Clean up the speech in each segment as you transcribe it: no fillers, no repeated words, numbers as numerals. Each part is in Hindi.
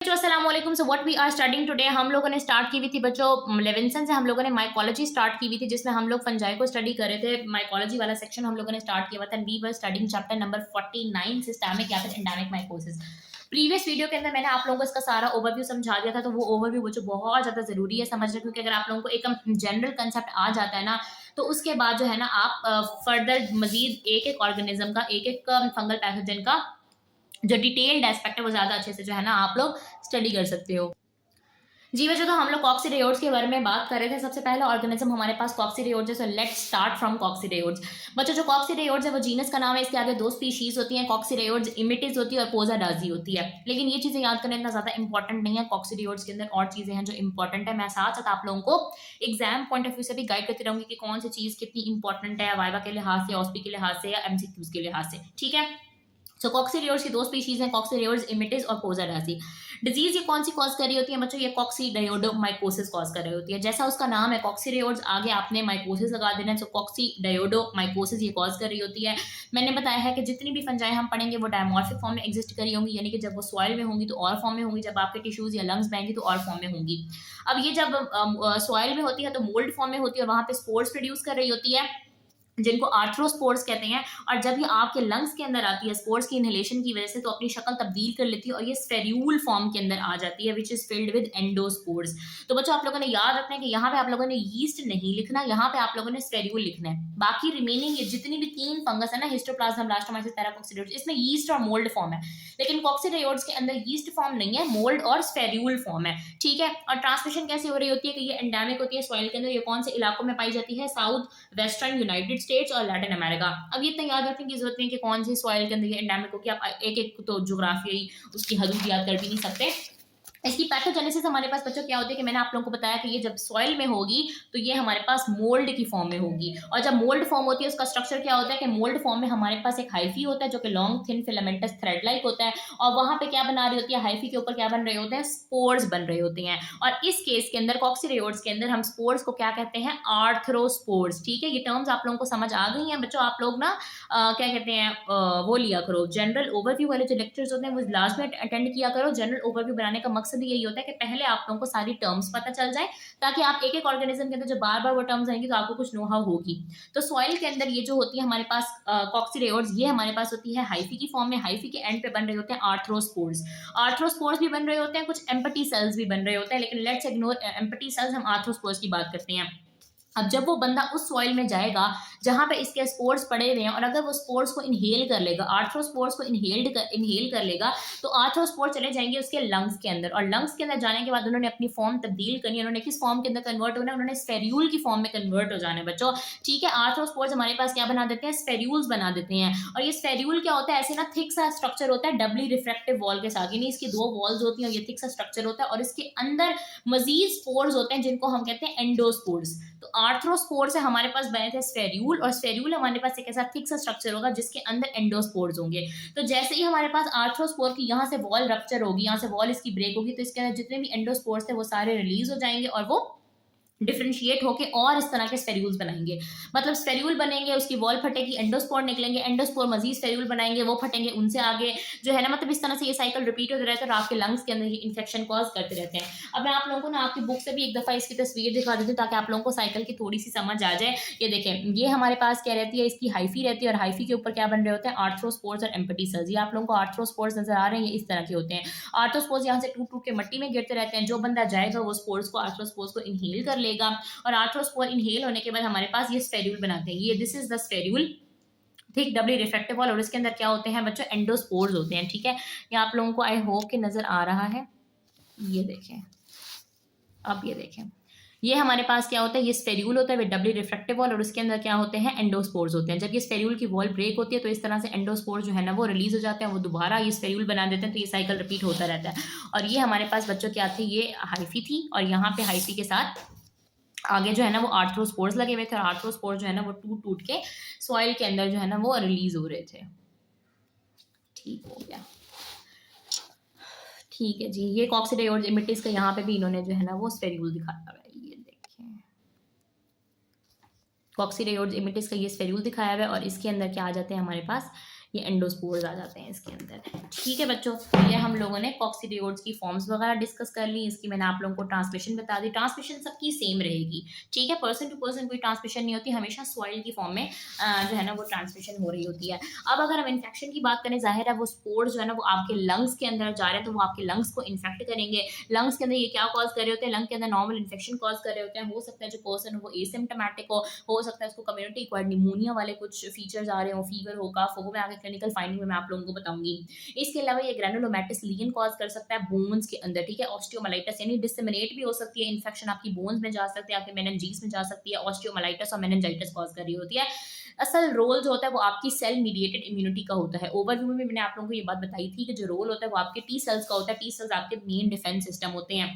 बच्चों अस्सलाम वालेकुम। So what we are starting today, हम लोगों ने स्टार्ट की हुई थी बच्चों लेविंसन से। हम लोगों ने माइकोलॉजी स्टार्ट की हुई थी जिसमें हम लोग फंजाई को स्टडी कर रहे थे। माइकोलॉजी वाला सेक्शन हम लोगों ने स्टार्ट किया हुआ था। We were studying chapter number 49 systemic या फिर एंडेमिक माइकोसिस। प्रीवियस वीडियो के अंदर मैंने आप लोगों को इसका सारा ओवरव्यू समझा दिया था, तो वो ओवरव्यू बच्चों बहुत ज्यादा जरूरी है समझना, क्योंकि अगर आप लोगों को एक जनरल कंसेप्ट आ जाता है ना, तो उसके बाद जो है ना आप फर्दर मजीद एक एक ऑर्गेनिज्म का, एक एक फंगल पैथोजन का जो डिटेल्ड एस्पेक्ट है वो ज्यादा अच्छे से जो है ना आप लोग स्टडी कर सकते हो। जी वजह तो हम लोग कॉक्सीडियोड्स के बारे में बात कर रहे थे। सबसे पहला ऑर्गेनिज्म हमारे पास कॉक्सीडियोड्स है। So let's start from coccidioides. बच्चों जो कॉक्सीडियोड्स है वो जीनस का नाम है। इसके आगे दो स्पीशीज होती हैं, कॉक्सीडियोड्स इमिटिस होती है और पोजाडाजी होती है। लेकिन ये चीजें याद करना इतना ज्यादा इंपॉर्टेंट नहीं है। कॉक्सीडियोड्स के अंदर और चीजें हैं जो इंपॉर्टेंट है। मैं साथ साथ आप लोगों को एग्जाम पॉइंट ऑफ व्यू से भी गाइड करती रहूंगी कि कौन सी चीज कितनी इंपॉर्टेंट है, वाइवा के लिहाज से, ऑस्पी के लिहाज से या एमसीक्यूज के लिहाज से। ठीक है। सो कॉक्सीडियोड्स की दो स्पीशीज हैं, कॉक्सीडियोड्स इमिटिस और पोजाडाजी। डिजीज ये कौन सी कॉज कर रही होती है बच्चों? ये कॉक्सीडायोडोमाइकोसिस कॉज कर रही होती है। जैसा उसका नाम है कॉक्सीडियोड्स, आगे आपने माइकोसिस लगा देना है। सो कॉक्सीडायोडोमाइकोसिस ये कॉज कर रही होती है। मैंने बताया है कि जितनी भी फंजाई हम पढ़ेंगे वो डायमॉर्फिक फॉर्म में एग्जिस्ट करी होंगी, यानी कि जब वो सॉइल में होंगी तो और फॉर्म में होंगी, जब आपके टिश्यूज या लंग्स में आएंगी तो और फॉर्म में होंगी। अब ये जब सॉइल में होती है तो मोल्ड फॉर्म में होती है और वहां पे स्पोर्स प्रोड्यूस कर रही होती है जिनको आर्थ्रोस्पोर्स कहते हैं। और जब ये आपके लंग्स के अंदर आती है स्पोर्स की इनहेलेशन की वजह से, तो अपनी शक्ल तब्दील कर लेती है और ये स्फेर्यूल फॉर्म के अंदर आ जाती है, which is filled with endospores. तो बच्चों आप लोगों ने याद रखना है कि यहाँ पे आप लोगों ने यीस्ट नहीं लिखना, यहाँ पे आप लोगों ने स्फेर्यूल लिखना है। बाकी रिमेनिंग ये जितनी भी तीन फंगस है ना, हिस्टोप्लाज्म, ब्लास्टोमाइसिस, पैराकॉक्सीडियोड्स, इसमें यीस्ट और मोल्ड फॉर्म है। लेकिन कॉक्सीडियोड्स के अंदर यीस्ट फॉर्म नहीं है, मोल्ड और स्फेर्यूल फॉर्म है। ठीक है। और ट्रांसमिशन कैसे हो रही होती है कि ये एंडेमिक होती है सॉइल के अंदर। ये कौन से इलाकों में पाई जाती है? साउथ वेस्टर्न यूनाइटेड स्टेट्स और लैटिन अमेरिका। अब ये इतना याद रखने की जरूरत नहीं है कि कौन सी सॉइल के अंदर ये एंडेमिक होगी। आप एक एक तो ज्योग्राफियाई उसकी हदूद याद कर भी नहीं सकते। इसकी पैथोजेनेसिस हमारे पास बच्चों क्या होती है कि मैंने आप लोगों को बताया कि ये जब सॉइल में होगी तो ये हमारे पास मोल्ड की फॉर्म में होगी। और जब मोल्ड फॉर्म होती है उसका स्ट्रक्चर क्या होता है कि मोल्ड फॉर्म में हमारे पास एक हाइफी होता है जो कि long thin filamentous thread like होता है। और वहां पे क्या बना रही होती है? हाइफी के ऊपर क्या बन रहे होते हैं? स्पोर्स बन रहे होते हैं। और इस केस के अंदर कॉक्सीडियोड्स के अंदर हम स्पोर्स को क्या कहते हैं? आर्थ्रोस्पोर्स। ठीक है। ये टर्म्स आप लोगों को समझ आ गई हैं बच्चों? आप लोग ना क्या कहते हैं वो लिया करो, जनरल ओवरव्यू वाले जो लेक्चर्स होते हैं वो लास्ट में अटेंड किया करो। जनरल ओवरव्यू बनाने का मकसद यही होता है कि पहले आप लोगों को सारी टर्म्स पता चल जाए, ताकि आप एक एक ऑर्गेनिज्म के अंदर जो बार बार वो टर्म्स आएंगी तो आपको कुछ नो हाउ होगी। तो सॉइल के अंदर ये जो होती है हमारे पास कॉक्सीडियोड्स, ये हमारे पास होती है हाइफी की फॉर्म में। हाइफी के एंड पे बन रहे होते हैं आर्थ्रोस्पोर्स। आर्थ्रोस्पोर्स भी बन रहे होते हैं, कुछ एम्पटी सेल्स भी बन रहे होते हैं, लेकिन लेट्स इग्नोर एम्पटी सेल्स, हम आर्थ्रोस्पोर्स की बात करते हैं। अब जब वो बंदा उस सॉइल में जाएगा जहां पे इसके स्पोर्स पड़े हुए हैं, और अगर वो स्पोर्स को इनहेल कर लेगा, आर्थ्रोस्पोर्स को इनहेल कर लेगा, तो आर्थ्रोस्पोर्स चले जाएंगे उसके लंग्स के अंदर। और लंग्स के अंदर जाने के बाद उन्होंने अपनी फॉर्म तब्दील करनी है। उन्होंने किस फॉर्म के अंदर कन्वर्ट होना है? उन्होंने स्फेर्यूल की फॉर्म में कन्वर्ट हो जाना है बच्चों। ठीक है। आर्थ्रोस्पोर्स हमारे पास क्या बना देते हैं? स्फेर्यूल्स बना देते हैं। और ये स्फेर्यूल क्या होता है? ऐसे ना थिक सा स्ट्रक्चर होता है डबली रिफ्रैक्टिव वॉल के साथ, यानी इसकी दो वॉल्स होती हैं और ये थिक सा स्ट्रक्चर होता है, और इसके अंदर मजीद स्पोर्स होते हैं जिनको हम कहते हैं एंडोस्पोर्स। तो आर्थ्रोस्पोर से हमारे पास बने थे स्फेर्यूल, और स्फेर्यूल हमारे पास एक ऐसा थिक सा स्ट्रक्चर होगा जिसके अंदर एंडोस्पोर्स होंगे। तो जैसे ही हमारे पास आर्थ्रोस्पोर की यहाँ से वॉल रप्चर होगी, यहाँ से वॉल इसकी ब्रेक होगी, तो इसके अंदर जितने भी एंडोस्पोर्स थे वो सारे रिलीज हो जाएंगे और वो डिफ्रेंशिएट होके और इस तरह के स्फेर्यूल्स बनाएंगे। मतलब स्फेर्यूल बनेंगे, उसकी वॉल फटेगी, एंडोस्पोर निकलेंगे, एंडोस्पोर मजीद स्फेर्यूल बनाएंगे, वो फटेंगे, उनसे आगे जो है ना, मतलब इस तरह से ये साइकिल रिपीट होते रहते हैं और आपके लंग्स के अंदर ये इन्फेक्शन कॉज करते रहते हैं। अब मैं आप लोगों को ना आपकी बुक से भी एक दफा इसकी तस्वीर दिखा देती हूँ ताकि आप लोगों को साइकिल की थोड़ी सी समझ आ जाए। ये देखें, ये हमारे पास क्या रहती है? इसकी हाइफी रहती है और हाइफी के ऊपर क्या बन रहे होते हैं? आर्थ्रोस्पोर्स और एम्पटी सेल्स। ये आप लोगों को आर्थ्रोस्पोर्स नजर आ रहे हैं, ये इस तरह के होते हैं। आर्थ्रोस्पोर्स यहाँ से टूट टूट के मिट्टी में गिरते रहते हैं। जो बंदा जाएगा वो स्पोर्स को, आर्थ्रोस्पोर्स को इनहेल कर लेगा, और आर्थ्रोस्पोर इनहेल होने के बाद हमारे पास ये स्फेर्यूल बनाते हैं। ये दिस इज द स्फेर्यूल, ठीक, डबली रिफ्रैक्टिव वॉल। और इसके अंदर क्या होते हैं बच्चों? एंडोस्पोर्स होते हैं। ठीक है। ये आप लोगों को आई होप कि नजर आ रहा है। ये देखें, अब ये देखें, ये हमारे पास क्या होता है? ये स्फेर्यूल होता है विद डबली रिफ्रैक्टिव वॉल, और उसके अंदर क्या होते हैं? एंडोस्पोर्स होते हैं। जब ये स्फेर्यूल की वॉल ब्रेक होती है तो इस तरह से एंडोस्पोर्स जो है ना वो रिलीज हो जाते हैं, वो दोबारा ये स्फेर्यूल बना देते हैं, तो ये साइकिल रिपीट होता रहता है। और ये हमारे पास बच्चों क्या थे? ये हाइफी थी, और यहाँ पे हाइफी के साथ आगे जो है ना वो आर्थ्रोस्पोर्स लगे हुए थे, और आर्थ्रोस्पोर्स जो है ना वो टूट टूट के सॉइल के अंदर जो है ना वो रिलीज हो रहे थे। ठीक हो गया। ठीक है जी। ये कॉक्सीडियोड्स इमिटिस का यहाँ पे भी इन्होंने जो है ना वो स्फेर्यूल दिखाया हुआ है। ये देखें, कॉक्सीडियोड्स इमिटिस का ये स्फेर्यूल दिखाया हुआ है, और इसके अंदर क्या आ जाते हैं हमारे पास? ये एंडोस्पोर्स आ जाते हैं इसके अंदर। ठीक है बच्चों, ये हम लोगों ने कॉक्सीडियोड्स की फॉर्म्स वगैरह डिस्कस कर ली। इसकी मैंने आप लोगों को ट्रांसमिशन बता दी। ट्रांसमिशन सबकी सेम रहेगी, ठीक है, पर्सन टू पर्सन कोई ट्रांसमिशन नहीं होती, हमेशा सॉइल की फॉर्म में जो है ना वो ट्रांसमिशन हो रही होती है। अब अगर हम इन्फेक्शन की बात करें, जाहिर है वो स्पोर्स जो है ना वो आपके लंग्स के अंदर जा रहे हैं, तो वो आपके लंग्स को इन्फेक्ट करेंगे। लंग्स के अंदर ये क्या कॉज कर रहे होते हैं, लंग के अंदर नॉर्मल इन्फेक्शन कॉज कर रहे होते हैं। हो सकता है जो पर्सन हो वो एसिम्प्टोमेटिक हो सकता है उसको कम्युनिटी एक्वायर्ड निमोनिया वाले कुछ फीचर्स आ रहे हो, फीवर हो, कफ हो, मैं आगे क्लिनिकल फाइंडिंग में मैं आप लोगों को बताऊंगी। इसके अलावा ये ग्रेनुलोमैटिस लीजन कॉज कर सकता है बोन्स के अंदर, ठीक है। ऑस्टियोमाइलिटिस यानी डिसेमिनेट भी हो सकती है, इन्फेक्शन आपकी बोन्स में जा सकती है, आपके मेनिंजीज में जा सकती है। ऑस्टियोमाइलिटिस और मेनिंजाइटिस कॉज कर रही होती है। असल रोल जो होता है वो आपकी सेल मीडिएटेड इम्यूनिटी का होता है। ओवरव्यू में मैंने आप लोगों को ये बात बताई थी कि जो रोल होता है वो आपके टी सेल्स का होता है। टी सेल्स आपके मेन डिफेंस सिस्टम होते हैं।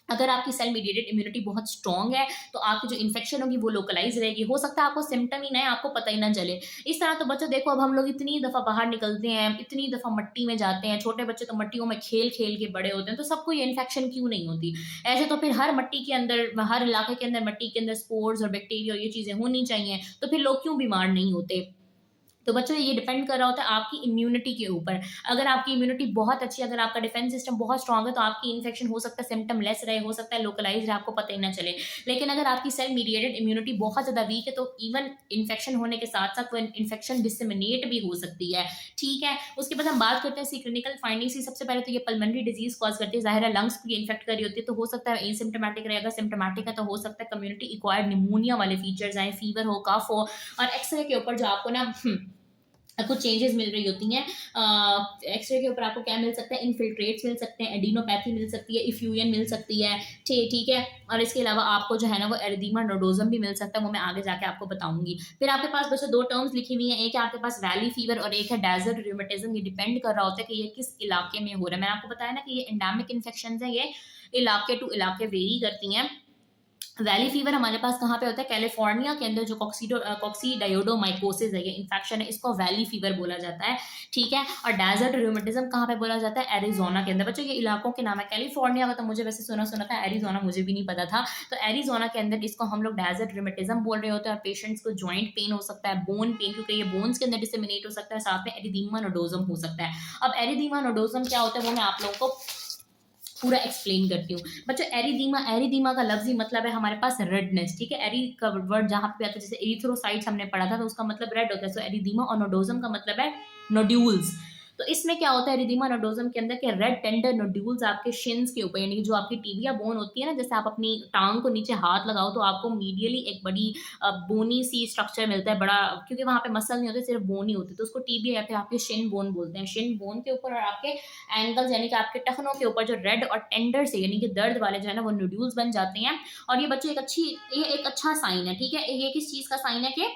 अगर आपकी सेल मीडिएटेड इम्यूनिटी बहुत स्ट्रॉन्ग है तो आपकी जो इन्फेक्शन होगी वो लोकलाइज रहेगी। हो सकता है आपको सिम्टम ही ना है, आपको पता ही ना चले। इस तरह तो बच्चों देखो, अब हम लोग इतनी दफ़ा बाहर निकलते हैं, इतनी दफ़ा मट्टी में जाते हैं, छोटे बच्चे तो मट्टियों में खेल खेल के बड़े होते हैं, तो सबको ये इन्फेक्शन क्यों नहीं होती? ऐसे तो फिर हर मट्टी के अंदर, हर इलाके के अंदर मट्टी के अंदर स्पोर्स और बैक्टीरिया और ये चीज़ें होनी चाहिए, तो फिर लोग क्यों बीमार नहीं होते? तो बच्चों ये डिपेंड कर रहा होता है आपकी इम्यूनिटी के ऊपर। अगर आपकी इम्यूनिटी बहुत अच्छी है, अगर आपका डिफेंस सिस्टम बहुत स्ट्रांग है, तो आपकी इन्फेक्शन हो सकता है सिम्टम लेस रहे, हो सकता है लोकलाइज रहे, आपको पता ही ना चले। लेकिन अगर आपकी सेल मीडिएटेड इम्यूनिटी बहुत ज़्यादा वीक है तो इवन इन्फेक्शन होने के साथ साथ वो इन्फेक्शन डिसेमिनेट भी हो सकती है, ठीक है। उसके बाद हम बात करते हैं क्लिनिकल फाइंडिंग्स की। सबसे पहले तो ये पल्मोनरी डिजीज कॉज करती है, जाहिर है लंग्स को इन्फेक्ट कर रही होती है, तो हो सकता है एसिम्प्टोमेटिक रहे। अगर सिम्प्टोमेटिक है तो हो सकता है कम्युनिटी एक्वायर्ड निमोनिया वाले फीचर्स आए, फीवर हो, कफ हो। और एक्सरे के ऊपर जो आपको ना कुछ चेंजेस मिल रही होती हैं। एक्सरे के ऊपर आपको क्या मिल सकता है, इनफिल्ट्रेट्स मिल सकते हैं, एडिनोपैथी मिल सकती है, इफ्यूजन मिल सकती है, ठीक है। और इसके अलावा आपको जो है ना वो एरिदीमा नोडोजम भी मिल सकता है, वो मैं आगे जाके आपको बताऊंगी। फिर आपके पास बस दो टर्म्स लिखी हुई हैं, एक है आपके पास वैली फीवर और एक है डेजर्ट रूमेटिज्म। ये डिपेंड कर रहा होता है कि ये किस इलाके में हो रहा है। मैंने आपको बताया ना कि ये एंडेमिक इन्फेक्शन है, ये इलाके टू इलाके वेरी करती हैं। वैली फीवर हमारे पास कहाँ पे होता है, कैलिफोर्निया के अंदर जो कॉक्सीडायोडोमाइकोसिस है, ये इन्फेक्शन है, इसको वैली फीवर बोला जाता है, ठीक है। और डेजर्ट रूमेटिज्म कहाँ पे बोला जाता है, एरिजोना के अंदर। बच्चों ये इलाकों के नाम है। कैलिफोर्निया का तो मुझे वैसे सुना सुना था, एरिजोना मुझे भी नहीं पता था। तो एरिजोना के अंदर इसको हम लोग डेजर्ट रूमेटिज्म बोल रहे होते हैं। और पेशेंट्स को जॉइंट पेन हो सकता है, बोन पेन, क्योंकि ये बोन्स के अंदर डिसेमिनेट हो सकता है, साथ में एरिदीमा नोडोजम हो सकता है। अब एरिदीमा नोडोजम क्या होता है वो मैं आप लोगों को पूरा एक्सप्लेन करती हूँ। बच्चों एरिदीमा का लफ्जी मतलब है हमारे पास रेडनेस, ठीक है। एरी का वर्ड जहाँ पे आता है, जैसे एरिथ्रोसाइट्स हमने पढ़ा था तो उसका मतलब रेड होता है। सो एरिदीमा और नोडोजम का मतलब है नोड्यूल्स। तो इसमें क्या होता है एरिदीमा नोडोजम के अंदर के रेड टेंडर नोड्यूल्स आपके शिन्स के ऊपर, यानी कि जो आपकी टिबिया बोन होती है ना, जैसे आप अपनी टांग को नीचे हाथ लगाओ तो आपको मीडियली एक बड़ी बोनी सी स्ट्रक्चर मिलता है बड़ा, क्योंकि वहाँ पे मसल नहीं होते, सिर्फ बोन ही होती है, तो उसको टिबिया या फिर आपके शिन बोन बोलते हैं। शिन बोन के ऊपर और आपके एंकल्स यानी कि आपके टखनों के ऊपर जो रेड और टेंडर से यानी कि दर्द वाले जो है ना वो नोड्यूल्स बन जाते हैं। और ये बच्चों ये एक अच्छा साइन है, ठीक है। ये किस चीज का साइन है कि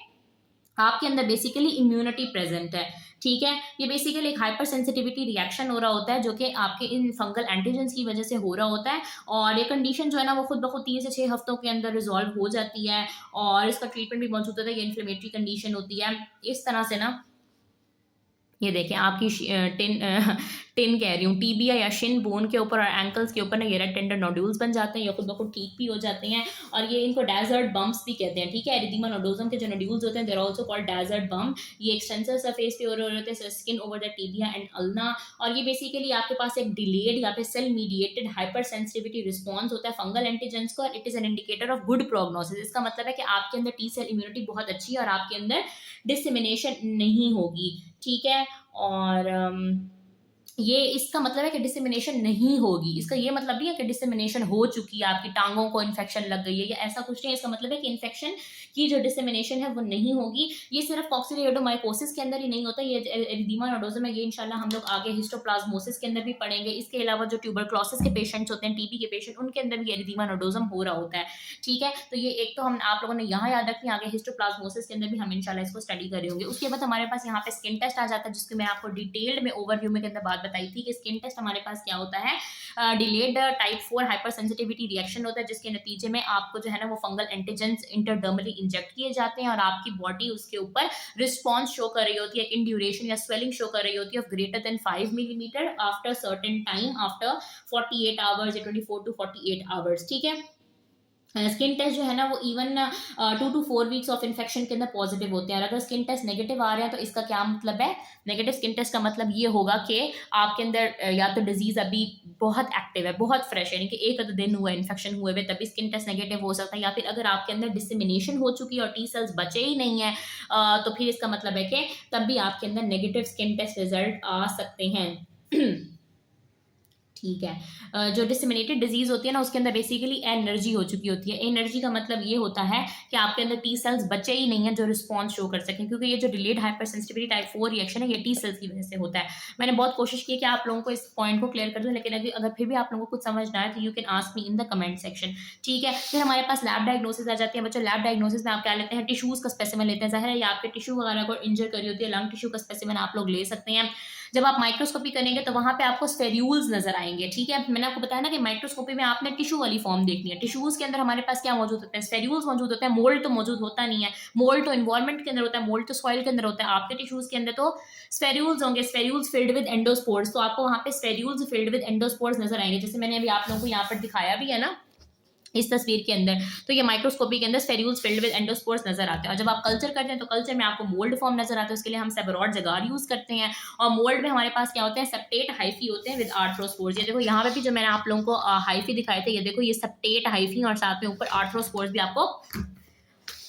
आपके अंदर बेसिकली इम्यूनिटी प्रेजेंट है, ठीक है। ये बेसिकली एक हाइपर सेंसिटिविटी रिएक्शन हो रहा होता है जो कि आपके इन फंगल एंटीजेंस की वजह से हो रहा होता है। और ये कंडीशन जो है ना वो खुद ब खुद 3 से 6 हफ्तों के अंदर रिजॉल्व हो जाती है। और इसका ट्रीटमेंट भी मौजूद होता है। ये इन्फ्लेमेटरी कंडीशन होती है इस तरह से ना। ये देखें आपकी टिन कह रही हूँ, टीबिया या शिन बोन के ऊपर और एंकल्स के ऊपर ना ये रेड टेंडर नोड्यूल्स बन जाते हैं, ये खुद ब खुद ठीक भी हो जाते हैं। और ये इनको डेजर्ट बम्प्स भी कहते हैं, ठीक है। एरिदीमा नोडोजम के जो नोड्यूल्स होते हैं they're also called desert bump. ये एक्सटेंसिव सरफेस पे हो रहे होते हैं, skin over the tibia and ulna. और ये बेसिकली आपके पास एक डिलेड या फिर cell mediated hypersensitivity response होता है फंगल एंटीजेंस को। It is an indicator of good prognosis. इसका मतलब है कि आपके अंदर टी सेल इम्यूनिटी बहुत अच्छी है और आपके अंदर डिसेमिनेशन नहीं होगी, ठीक है। और ये इसका मतलब है कि डिसेमिनेशन नहीं होगी। इसका ये मतलब नहीं है कि डिसेमिनेशन हो चुकी है, आपकी टांगों को इन्फेक्शन लग गई है, या ऐसा कुछ नहीं है। इसका मतलब है कि इन्फेक्शन की जो डिसेमिनेशन है वो नहीं होगी। ये सिर्फ कॉक्सीडियोडोमाइकोसिस के अंदर ही नहीं होता, ये एरिदीमा नोडोजम है, ये इंशाल्लाह हम लोग आगे हिस्टोप्लाज्मोसिस के अंदर भी पढ़ेंगे। इसके अलावा जो ट्यूबरक्लोसिस के पेशेंट्स होते हैं, टीबी के पेशेंट, उनके अंदर भी एरिदीमा नोडोजम हो रहा होता है, ठीक है। तो ये एक तो हम आप लोगों ने यहाँ याद रखनी, आगे हिस्टोप्लाज्मोसिस के अंदर भी हम इंशाल्लाह इसको स्टडी कर रहे होंगे। उसके बाद हमारे पास यहाँ पे स्किन टेस्ट आ जाता है, जिसकी मैं आपको डिटेल्ड में ओवरव्यू में के अंदर बात बताई थी कि स्किन टेस्ट हमारे पास क्या होता है। Delayed type 4 hyper sensitivity reaction होता है, जिसके नतीजे में आपको जो है ना वो फंगल एंटीजेंस इंटरडर्मली इंजेक्ट किए जाते हैं और आपकी बॉडी उसके ऊपर रिस्पॉन्स शो कर रही होती है, इन ड्यूरेशन या स्वेलिंग शो कर रही होती है of greater than 5 millimetre after certain time, after 48 hours या 24 to 48 आवर्स, ठीक है। स्किन टेस्ट जो है ना वो even 2 to 4 weeks of infection के अंदर पॉजिटिव होते हैं। और अगर स्किन टेस्ट नेगेटिव आ रहे हैं तो इसका क्या मतलब है, नेगेटिव स्किन टेस्ट का मतलब ये होगा कि आपके अंदर या तो डिजीज अभी बहुत एक्टिव है, बहुत फ्रेश है, यानी कि एक आधा दिन हुआ इन्फेक्शन हुए हुए, तभी स्किन टेस्ट नेगेटिव हो सकता है। या फिर अगर आपके अंदर डिसमिनेशन हो चुकी है और टी सेल्स बचे ही नहीं है, तो फिर इसका मतलब है कि तब भी आपके अंदर नेगेटिव स्किन टेस्ट रिजल्ट आ सकते हैं। ठीक है। जो डिसमिनेटेड डिजीज होती है ना उसके अंदर बेसिकली एनर्जी हो चुकी होती है। एनर्जी का मतलब ये होता है कि आपके अंदर टी सेल्स बचे ही नहीं है जो रिस्पॉन्स शो कर सकें, क्योंकि ये जो delayed hyper sensitivity type 4 reaction है ये टी सेल्स की वजह से होता है। मैंने बहुत कोशिश की कि आप लोगों को इस पॉइंट को क्लियर कर दूं, लेकिन अगर फिर भी आप लोगों को कुछ समझ ना आए तो you can ask me in the comment section. ठीक है। फिर हमारे पास लैब डायग्नोसिस आ जाती है बच्चों। लैब डायग्नोसिस में आप क्या लेते हैं, टिश्यूज का स्पेसिमेन लेते हैं। जाहिर है ये आपके टिश्यू वगैरह को इंजर करी होती है, लंग टिश्यू का स्पेसिमेन आप लोग ले सकते हैं। जब आप माइक्रोस्कोपी करेंगे तो वहां पे आपको स्फेर्यूल्स नजर आएंगे। ठीक है। मैंने आपको बताया ना कि माइक्रोस्कोपी में आपने टिश्यू वाली फॉर्म देखनी है। टिश्यूज के अंदर हमारे पास क्या मौजूद होते हैं, स्फेर्यूल्स मौजूद होते हैं। मोल्ड तो मौजूद होता नहीं है, मोल्ड तो इन्वायरमेंट के अंदर होता है, मोल्ड तो सॉइल के अंदर होता है। आपके टिश्यूज के अंदर तो स्फेर्यूल्स होंगे, स्फेर्यूल्स फिल्ड विद एंडोस्पोर्स। तो आपको वहां पे स्फेर्यूल्स फिल्ड विद एंडोस्पोर्स नजर आएंगे, जैसे मैंने अभी आप लोगों को यहाँ पर दिखाया भी है ना इस तस्वीर के अंदर। तो ये माइक्रोस्कोपी के अंदर स्फेर्यूल्स फिल्ड विद एंडोस्पोर्स नजर आते हैं। और जब आप कल्चर करते हैं तो कल्चर में आपको मोल्ड फॉर्म नजर आता है, उसके लिए हम सेबरॉड जगार यूज करते हैं। और मोल्ड में हमारे पास क्या होते हैं, सेप्टेट हाइफी होते हैं विद आर्थ्रोस्पोर्स। ये देखो यहाँ पे भी जो मैंने आप लोगों को हाइफी दिखाए थे, ये देखो ये सेप्टेट हाइफी और साथ में ऊपर आर्थ्रोस्पोर्स भी आपको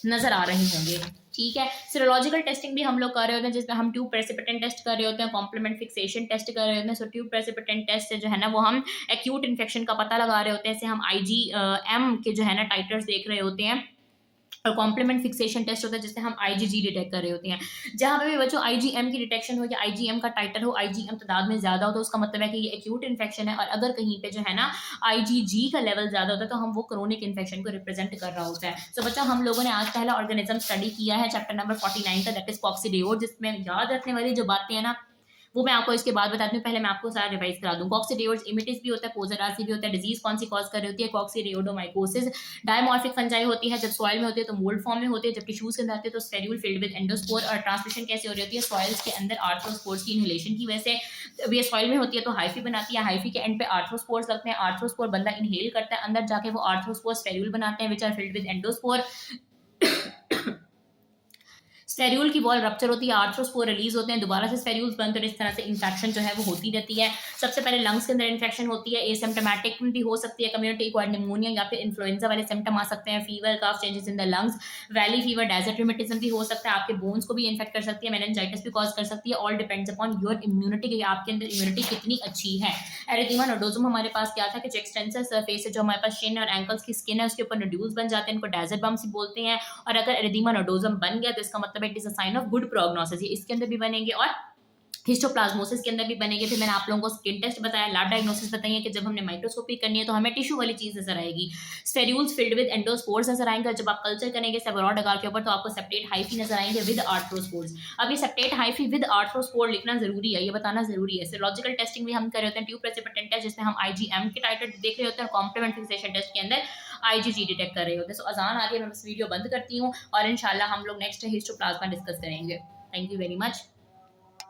नजर आ रहे होंगे। ठीक है। सीरोलॉजिकल टेस्टिंग भी हम लोग कर रहे होते हैं, जिसमें हम ट्यूब प्रेसिपिटेंट टेस्ट कर रहे होते हैं, कॉम्प्लीमेंट फिक्सेशन टेस्ट कर रहे होते हैं। सो ट्यूब प्रेसिपिटेंट टेस्ट से जो है ना वो हम एक्यूट इन्फेक्शन का पता लगा रहे होते हैं। ऐसे हम IgM के जो है ना टाइटर्स देख रहे होते हैं। और कॉम्प्लीमेंट फिक्सेशन टेस्ट होता है जिससे हम IgG डिटेक्ट कर रहे होते हैं। जहां पे भी बच्चों IgM की डिटेक्शन हो या IgM का टाइटर हो, IgM तादाद में ज्यादा हो, तो उसका मतलब है कि ये एक्यूट इन्फेक्शन है। और अगर कहीं पे जो है ना IgG का लेवल ज्यादा होता है तो हम वो क्रोनिक इन्फेक्शन को रिप्रेजेंट कर रहा होता है। तो बच्चों हम लोगों ने आज पहला ऑर्गेनिज्म स्टडी किया है चैप्टर नंबर 49 का, दैट इज कॉक्सीडियोर। जिसमें याद रखने वाली जो बातें हैं ना वो मैं आपको इसके बाद बताती हूँ। पहले मैं आपको सारा रिवाइज करा दूँ। कॉक्सीडियोर्स इमिटिस भी होता है, पोजरासी भी होता है। डिजीज कौन सी कॉज कर रही होती है, कॉक्सीडियोडोमाइकोसिस। डायमॉर्फिक फंजाई होती है, जब सॉइल में होती है तो मोल्ड फॉर्म में होती है, जब टिश्यूज के अंदर आती है तो स्फेर्यूल फिल्ड विद एंडोस्पोर। और ट्रांसमिशन कैसे हो रही होती है, सॉइल्स के अंदर आर्थ्रोस्पोर्स की इनहेलेशन की वजह से। जब ये सॉइल में होती है तो हाइफी बनाती है, हाइफी के एंड पे आर्थ्रोस्पोर्स लगते हैं। आर्थ्रोस्पोर बंदा इनहेल करता है, अंदर जाके वो आर्थ्रोस्पोर स्फेर्यूल बनाते हैं which are filled with endospore. Spherule की वॉल रप्चर होती है, आर्थ्रोस्पोर रिलीज होते हैं, दोबारा से स्फेर्यूल्स बनते हैं। इस तरह से इन्फेक्शन जो है वो होती रहती है। सबसे पहले लंग्स के अंदर इन्फेक्शन होती है, एसिम्प्टोमेटिक भी हो सकती है, कम्युनिटी एक्वायर्ड निमोनिया या फिर इन्फ्लुएंजा वाले सिम्टम आ सकते हैं, fever, cough, changes in the lungs, valley fever, desert rheumatism भी हो सकता है, आपके बोन्स को भी इन्फेक्ट कर सकती है, मेनिंजाइटिस भी कॉज कर सकती है। All depends upon your immunity कि आपके अंदर इम्यूनिटी कितनी अच्छी है। एरिथेमा नोडोसम हमारे पास क्या था कि जो एक्सटेंसिव सरफेस है, जो हमारे पास शिन और एंकल्स की स्किन है उसके ऊपर नोड्यूल्स बन जाते हैं, इनको डेजर्ट बम्स बोलते हैं। और अगर एरिथेमा नोडोसम बन गया तो इसका मतलब it is a sign of good prognosis. ये इसके अंदर भी बनेंगे और हिस्टोप्लाज्मोसिस के अंदर भी बनेंगे। फिर मैंने आप लोगों को स्किन टेस्ट बताया, लैब डायग्नोसिस बताइए कि जब हमने माइक्रोस्कोपी करनी है तो हमें टिश्यू वाली चीज नजर आएगी, स्फेर्यूल्स फिल्ड विद एंडोस्पोर्स नजर आएंगे। और जब आप कल्चर करेंगे सेबरॉड अगार के ऊपर तो आपको सेप्टेट हाइफी नजर आएंगे विद आर्थ्रोस्पोर्स। अब ये सेप्टेट हाइफी विद आर्थ्रोस्पोर लिखना जरूरी है, ये बताना जरूरी है। सीरोलॉजिकल टेस्टिंग भी हम कर रहे होते हैं, ट्यूब प्रेसिपिटेंट टेस्ट जिसमें हम IgM के टाइटर देख रहे होते हैं, और कॉम्प्लीमेंट फिक्सेशन टेस्ट के अंदर IgG डिटेक्ट कर रहे होते हैं। सो अजान आ रही है, मैं बस वीडियो बंद करती हूँ और इंशाल्लाह हम लोग नेक्स्ट हिस्टोप्लाज्मा डिस्कस करेंगे। Thank you very much.